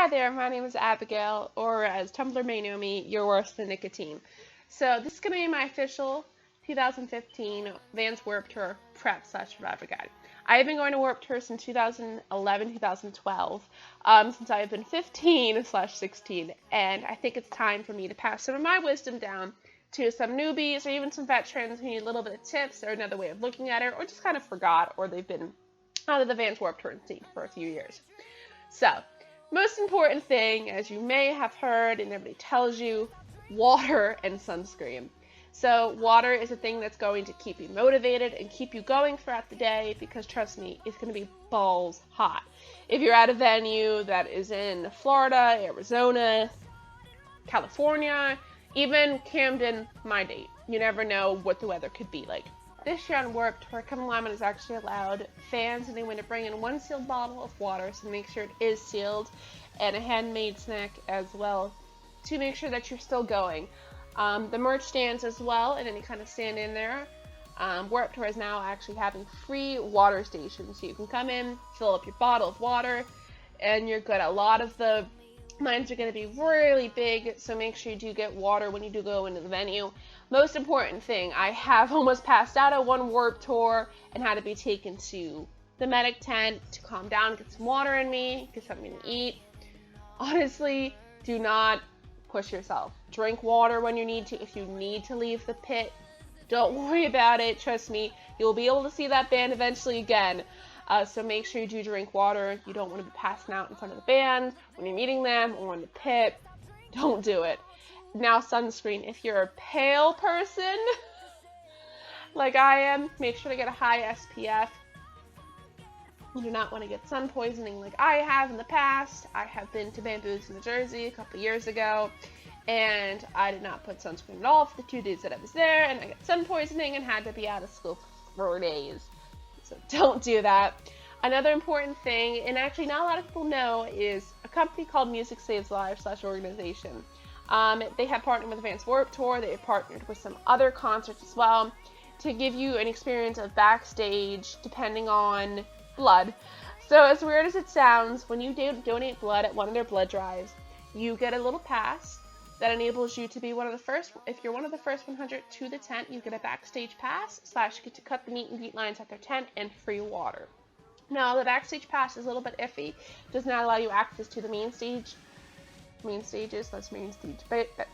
Hi there, my name is Abigail, or as Tumblr may know me, You're Worse Than Nicotine. So this is going to be my official 2015 Vans Warped Tour prep / survivor guide. I have been going to Warped Tour since 2011, 2012, since I have been 15 / 16, and I think it's time for me to pass some of my wisdom down to some newbies or even some veterans who need a little bit of tips or another way of looking at it, or just kind of forgot, or they've been out of the Vans Warped Tour scene for a few years. So, most important thing, as you may have heard and everybody tells you, water and sunscreen. So water is a thing that's going to keep you motivated and keep you going throughout the day because, trust me, it's going to be balls hot. If you're at a venue that is in Florida, Arizona, California, even Camden, my date, you never know what the weather could be like. This year on Warped Tour, Kevin Lyman has actually allowed fans anyone to bring in one sealed bottle of water, so make sure it is sealed, and a handmade snack as well to make sure that you're still going. The merch stands as well, and any kind of stand in there. Warped Tour is now actually having free water stations, so you can come in, fill up your bottle of water, and you're good. A lot of the lines are going to be really big, so make sure you do get water when you do go into the venue. Most important thing, I have almost passed out at one Warped Tour and had to be taken to the medic tent to calm down, get some water in me, get something to eat. Honestly, do not push yourself. Drink water when you need to. If you need to leave the pit, don't worry about it. Trust me, you'll be able to see that band eventually again. So make sure you do drink water. You don't want to be passing out in front of the band when you're meeting them or in the pit. Don't do it. Now, sunscreen. If you're a pale person, like I am, make sure to get a high SPF. You do not want to get sun poisoning like I have in the past. I have been to Bamboos, New Jersey a couple years ago, and I did not put sunscreen at all for the 2 days that I was there, and I got sun poisoning and had to be out of school for 4 days. So don't do that. Another important thing, and actually not a lot of people know, is a company called Music Saves Lives / organization. They have partnered with the Vans Warped Tour. They have partnered with some other concerts as well to give you an experience of backstage depending on blood. So as weird as it sounds, when you donate blood at one of their blood drives, you get a little pass that enables you to be one of the first. If you're one of the first 100 to the tent, you get a Backstage Pass / you get to cut the meet and greet lines at their tent and free water. Now, the Backstage Pass is a little bit iffy. Does not allow you access to the main stage. Main stages, that's main stage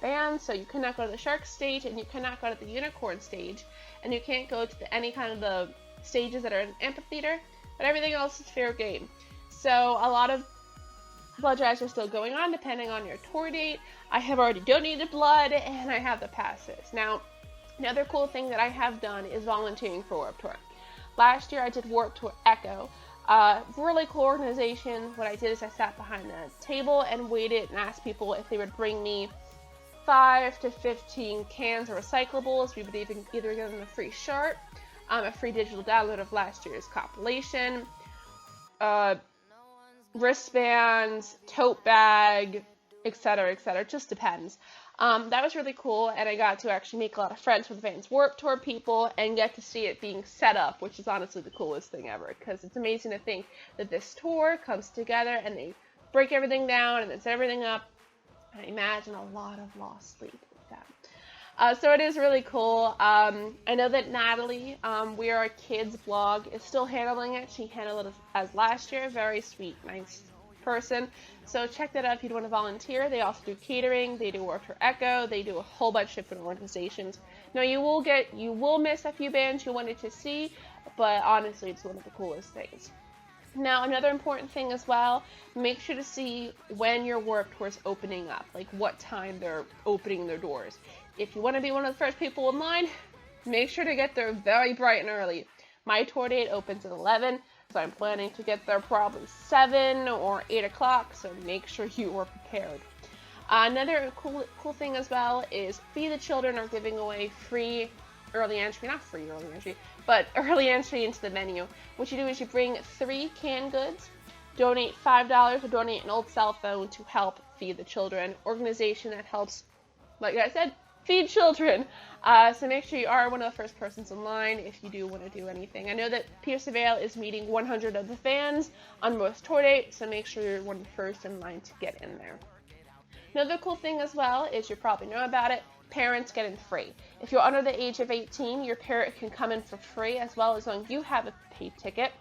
bands, so you cannot go to the shark stage and you cannot go to the unicorn stage, and you can't go to any kind of the stages that are in amphitheater, but everything else is fair game. So a lot of blood drives are still going on depending on your tour date. I have already donated blood and I have the passes. Now, another cool thing that I have done is volunteering for Warped Tour. Last year I did Warped Tour Echo. Really cool organization. What I did is I sat behind the table and waited and asked people if they would bring me 5 to 15 cans of recyclables. We would either give them a free shirt, a free digital download of last year's compilation, wristbands, tote bag, etc., etc. It just depends. That was really cool, and I got to actually make a lot of friends with Vans Warped Tour people and get to see it being set up, which is honestly the coolest thing ever, because it's amazing to think that this tour comes together and they break everything down and then set everything up. I imagine a lot of lost sleep with that. So it is really cool. I know that Natalie, We Are Kids blog, is still handling it. She handled it as last year. Very sweet, nice person. So check that out if you'd want to volunteer. They also do catering. They do Warped Tour Echo. They do a whole bunch of different organizations. Now you will miss a few bands you wanted to see, but honestly, it's one of the coolest things. Now, another important thing as well, make sure to see when your Warped Tour is opening up, like what time they're opening their doors. If you want to be one of the first people in line, make sure to get there very bright and early. My tour date opens at 11, so I'm planning to get there probably 7 or 8 o'clock, so make sure you are prepared. Another cool thing as well is Feed the Children are giving away free early entry, not free early entry, but early entry into the venue. What you do is you bring 3 canned goods, donate $5 or donate an old cell phone to help Feed the Children, organization that helps, like I said, feed children. So make sure you are one of the first persons in line if you do want to do anything. I know that Pierce Vale is meeting 100 of the fans on most tour dates, so make sure you're one of the first in line to get in there. Another cool thing as well is you probably know about it, parents get in free. If you're under the age of 18, your parent can come in for free as long as you have a paid ticket.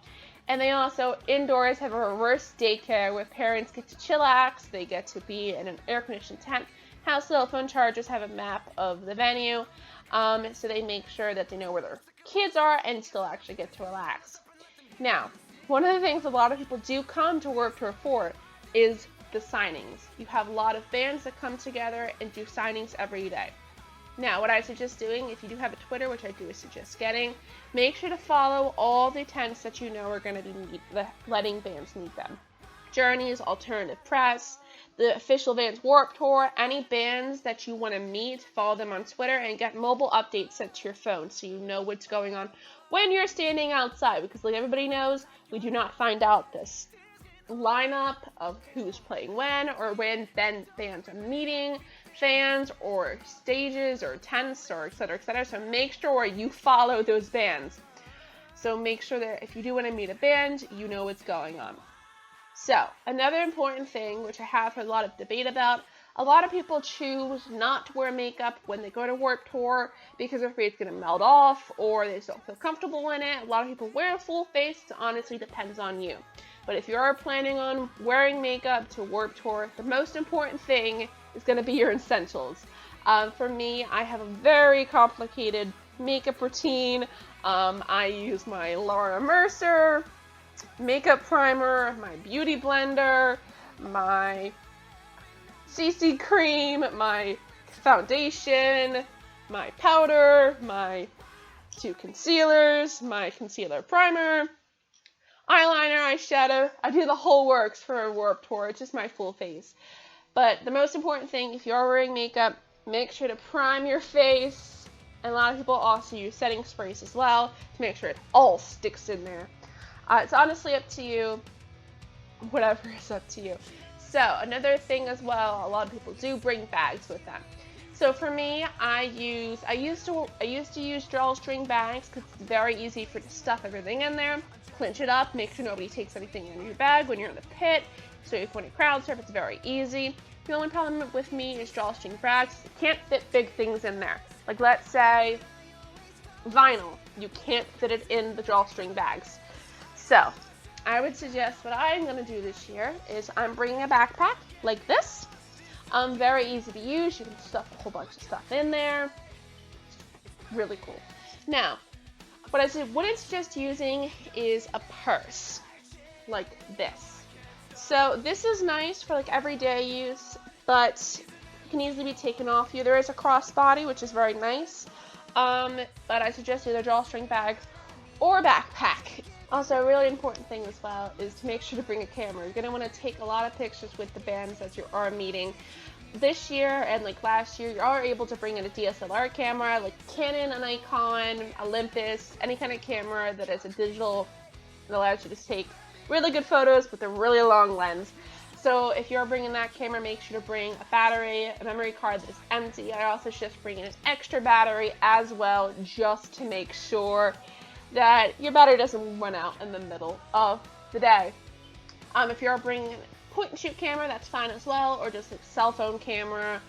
And they also indoors have a reverse daycare where parents get to chillax, they get to be in an air-conditioned tent. House cell phone chargers have a map of the venue, so they make sure that they know where their kids are and still actually get to relax. Now, one of the things a lot of people do come to Warped Tour for is the signings. You have a lot of bands that come together and do signings every day. Now, what I suggest doing, if you do have a Twitter, which I do suggest getting, make sure to follow all the tents that you know are going to be letting bands meet them. Journey's, Alternative Press, the official Vans Warped Tour, any bands that you want to meet, follow them on Twitter and get mobile updates sent to your phone so you know what's going on when you're standing outside, because like everybody knows, we do not find out this lineup of who's playing when or when bands are meeting fans or stages or tents or etc. So make sure you follow those bands. So make sure that if you do want to meet a band, you know what's going on. So another important thing, which I have heard a lot of debate about, a lot of people choose not to wear makeup when they go to Warped Tour because they're afraid it's going to melt off or they just don't feel comfortable in it. A lot of people wear a full face. It honestly depends on you. But if you are planning on wearing makeup to Warped Tour, the most important thing is going to be your essentials. For me, I have a very complicated makeup routine. I use my Laura Mercier makeup primer, my beauty blender, my CC cream, my foundation, my powder, my 2 concealers, my concealer primer, eyeliner, eyeshadow. I do the whole works for a Warped Tour. It's just my full face. But the most important thing, if you're wearing makeup, make sure to prime your face. And a lot of people also use setting sprays as well to make sure it all sticks in there. It's honestly up to you. Whatever is up to you. So another thing as well, a lot of people do bring bags with them. So for me, I used to use Drawstring Bags because it's very easy to stuff everything in there, clinch it up, make sure nobody takes anything in your bag when you're in the pit. So if when you crowd surf, it's very easy. The only problem with me is Drawstring Bags. You can't fit big things in there. Like let's say vinyl, you can't fit it in the Drawstring Bags. So I would suggest what I'm going to do this year is I'm bringing a backpack like this. Very easy to use. You can stuff a whole bunch of stuff in there. Really cool. Now, what I wouldn't suggest using is a purse like this. So this is nice for like everyday use, but it can easily be taken off you. There is a crossbody, which is very nice, but I suggest either Drawstring Bags or backpack. Also, a really important thing as well is to make sure to bring a camera. You're going to want to take a lot of pictures with the bands that you are meeting. This year and like last year, you are able to bring in a DSLR camera, like Canon, a Nikon, Olympus, any kind of camera that is a digital that allows you to take really good photos with a really long lens. So if you're bringing that camera, make sure to bring a battery, a memory card that is empty. I also just bring in an extra battery as well, just to make sure that your battery doesn't run out in the middle of the day. If you're bringing a point-and-shoot camera, that's fine as well, or just a cell phone camera,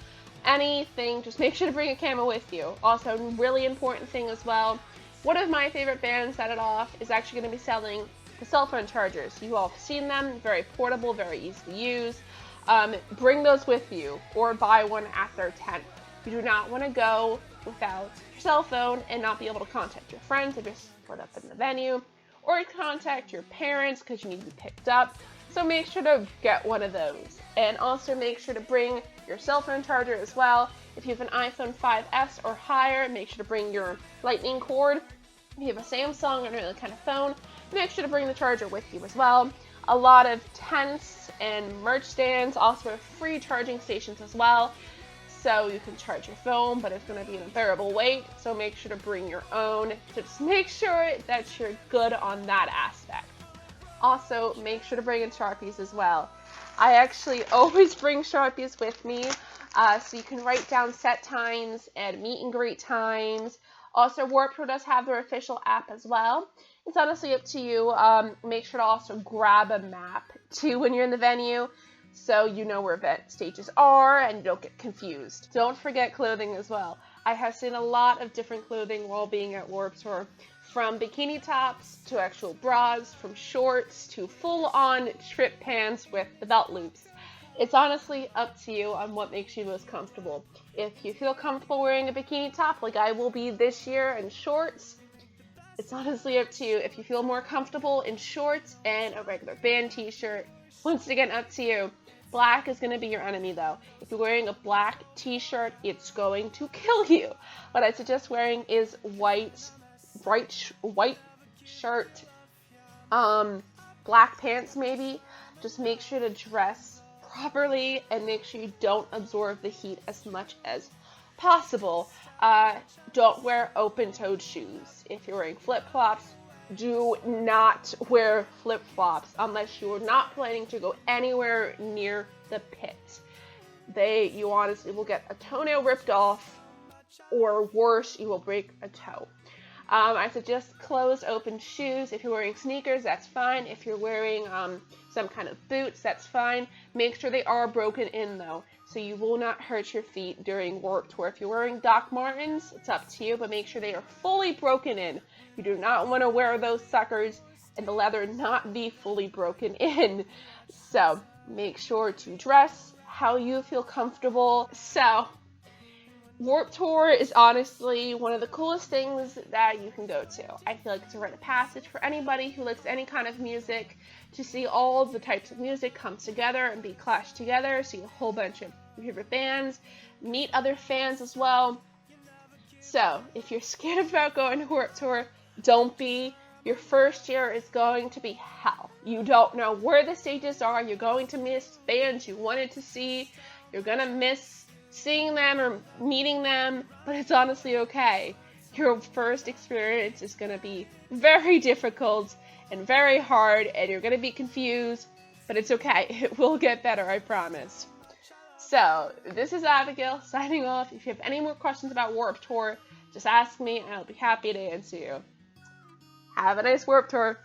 anything, just make sure to bring a camera with you. Also, really important thing as well, one of my favorite bands that it off is actually going to be selling the cell phone chargers. You all have seen them, very portable, very easy to use. Bring those with you, or buy one at their tent. You do not want to go without your cell phone and not be able to contact your friends if you're split up in the venue, or contact your parents because you need to be picked up. So make sure to get one of those. And also make sure to bring your cell phone charger as well. If you have an iPhone 5S or higher, make sure to bring your lightning cord. If you have a Samsung or any other kind of phone, make sure to bring the charger with you as well. A lot of tents and merch stands also have free charging stations as well. So you can charge your phone, but it's going to be an unbearable weight. So make sure to bring your own. So just make sure that you're good on that aspect. Also, make sure to bring in Sharpies as well. I actually always bring Sharpies with me, so you can write down set times and meet and greet times. Also, Warped Tour does have their official app as well. It's honestly up to you. Make sure to also grab a map too when you're in the venue, so you know where event stages are and you don't get confused. Don't forget clothing as well. I have seen a lot of different clothing while being at Warped Tour, from bikini tops to actual bras, from shorts to full-on trip pants with the belt loops. It's honestly up to you on what makes you most comfortable. If you feel comfortable wearing a bikini top like I will be this year and shorts, it's honestly up to you. If you feel more comfortable in shorts and a regular band t-shirt, once again, up to you. Black is going to be your enemy though. If you're wearing a black t-shirt, it's going to kill you. What I suggest wearing is white shirt, black pants maybe. Just make sure to dress properly and make sure you don't absorb the heat as much as possible. Don't wear open-toed shoes. If you're wearing flip-flops, do not wear flip-flops unless you're not planning to go anywhere near the pit. You honestly will get a toenail ripped off, or worse, you will break a toe. I suggest closed open shoes. If you're wearing sneakers, that's fine. If you're wearing some kind of boots, that's fine. Make sure they are broken in though, so you will not hurt your feet during Warped Tour. If you're wearing Doc Martens, it's up to you, but make sure they are fully broken in. You do not want to wear those suckers and the leather not be fully broken in. So make sure to dress how you feel comfortable. So Warped Tour is honestly one of the coolest things that you can go to. I feel like it's a rite of passage for anybody who likes any kind of music, to see all the types of music come together and be clashed together, see a whole bunch of your favorite bands, meet other fans as well. So if you're scared about going to Warped Tour, don't be. Your first year is going to be hell. You don't know where the stages are. You're going to miss bands you wanted to see. You're going to miss seeing them or meeting them, but it's honestly okay. Your first experience is going to be very difficult and very hard, and you're going to be confused, but it's okay. It will get better, I promise. So, this is Abigail signing off. If you have any more questions about Warped Tour, just ask me and I'll be happy to answer you. Have a nice Warped Tour!